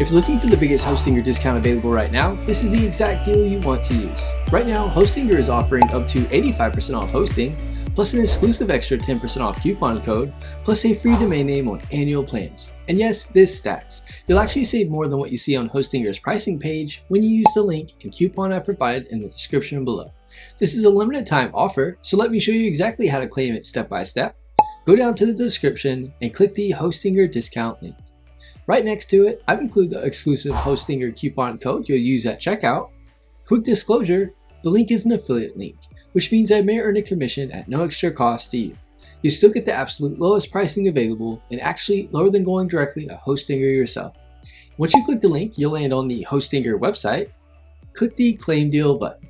If you're looking for the biggest Hostinger discount available right now, this is the exact deal you want to use. Right now, Hostinger is offering up to 85% off hosting, plus an exclusive extra 10% off coupon code, plus a free domain name on annual plans. And yes, this stacks. You'll actually save more than what you see on Hostinger's pricing page when you use the link and coupon I provided in the description below. This is a limited time offer, so let me show you exactly how to claim it step by step. Go down to the description and click the Hostinger discount link. Right next to it, I've included the exclusive Hostinger coupon code you'll use at checkout. Quick disclosure, the link is an affiliate link, which means I may earn a commission at no extra cost to you. You still get the absolute lowest pricing available and actually lower than going directly to Hostinger yourself. Once you click the link, you'll land on the Hostinger website. Click the Claim Deal button.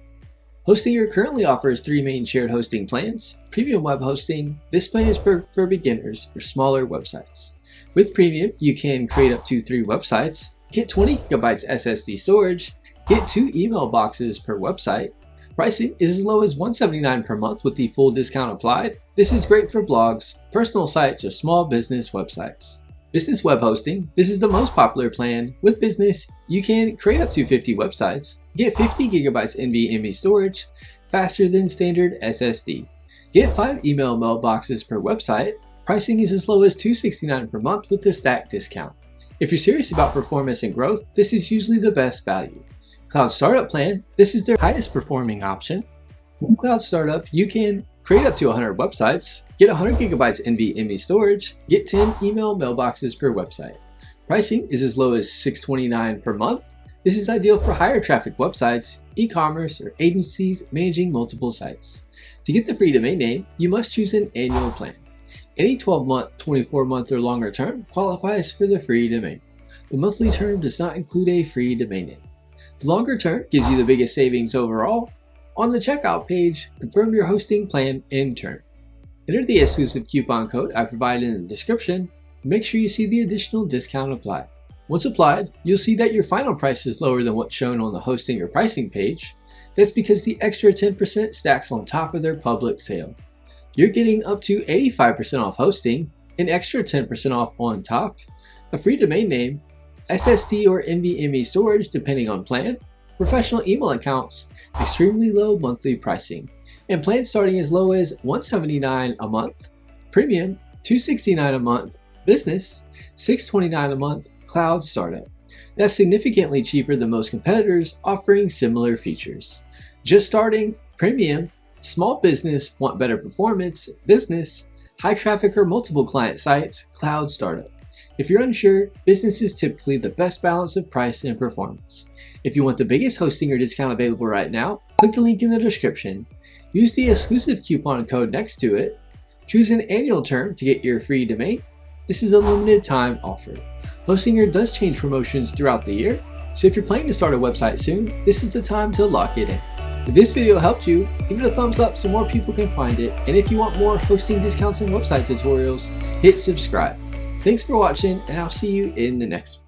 Hostinger currently offers 3 main shared hosting plans. Premium web hosting, this plan is for beginners or smaller websites. With Premium, you can create up to 3 websites, get 20 GB SSD storage, get 2 email boxes per website. Pricing is as low as $179 per month with the full discount applied. This is great for blogs, personal sites, or small business websites. Business web hosting, this is the most popular plan. With business, you can create up to 50 websites, get 50 GB NVMe storage, faster than standard SSD. Get 5 email mailboxes per website. Pricing is as low as $269 per month with the stack discount. If you're serious about performance and growth, this is usually the best value. Cloud Startup Plan, this is their highest performing option. With Cloud Startup, you can create up to 100 websites, get 100 GB NVMe storage, get 10 email mailboxes per website. Pricing is as low as $629 per month. This is ideal for higher traffic websites, e-commerce, or agencies managing multiple sites. To get the free domain name, you must choose an annual plan. Any 12-month, 24-month, or longer term qualifies for the free domain. The monthly term does not include a free domain name. The longer term gives you the biggest savings overall. On the checkout page, confirm your hosting plan and term. Enter the exclusive coupon code I provided in the description and make sure you see the additional discount applied. Once applied, you'll see that your final price is lower than what's shown on the Hostinger pricing page. That's because the extra 10% stacks on top of their public sale. You're getting up to 85% off hosting, an extra 10% off on top, a free domain name, SSD or NVMe storage depending on plan, professional email accounts, extremely low monthly pricing, and plans starting as low as $179 a month, Premium $269 a month, Business $629 a month, Cloud Startup. That's significantly cheaper than most competitors offering similar features. Just starting, Premium, small business want better performance, Business, high traffic or multiple client sites, Cloud Startup. If you're unsure, Business is typically the best balance of price and performance. If you want the biggest Hostinger discount available right now, click the link in the description, use the exclusive coupon code next to it, choose an annual term to get your free domain. This is a limited time offer. Hostinger does change promotions throughout the year, so if you're planning to start a website soon, this is the time to lock it in. If this video helped you, give it a thumbs up so more people can find it, and if you want more hosting discounts and website tutorials, hit subscribe. Thanks for watching, and I'll see you in the next one.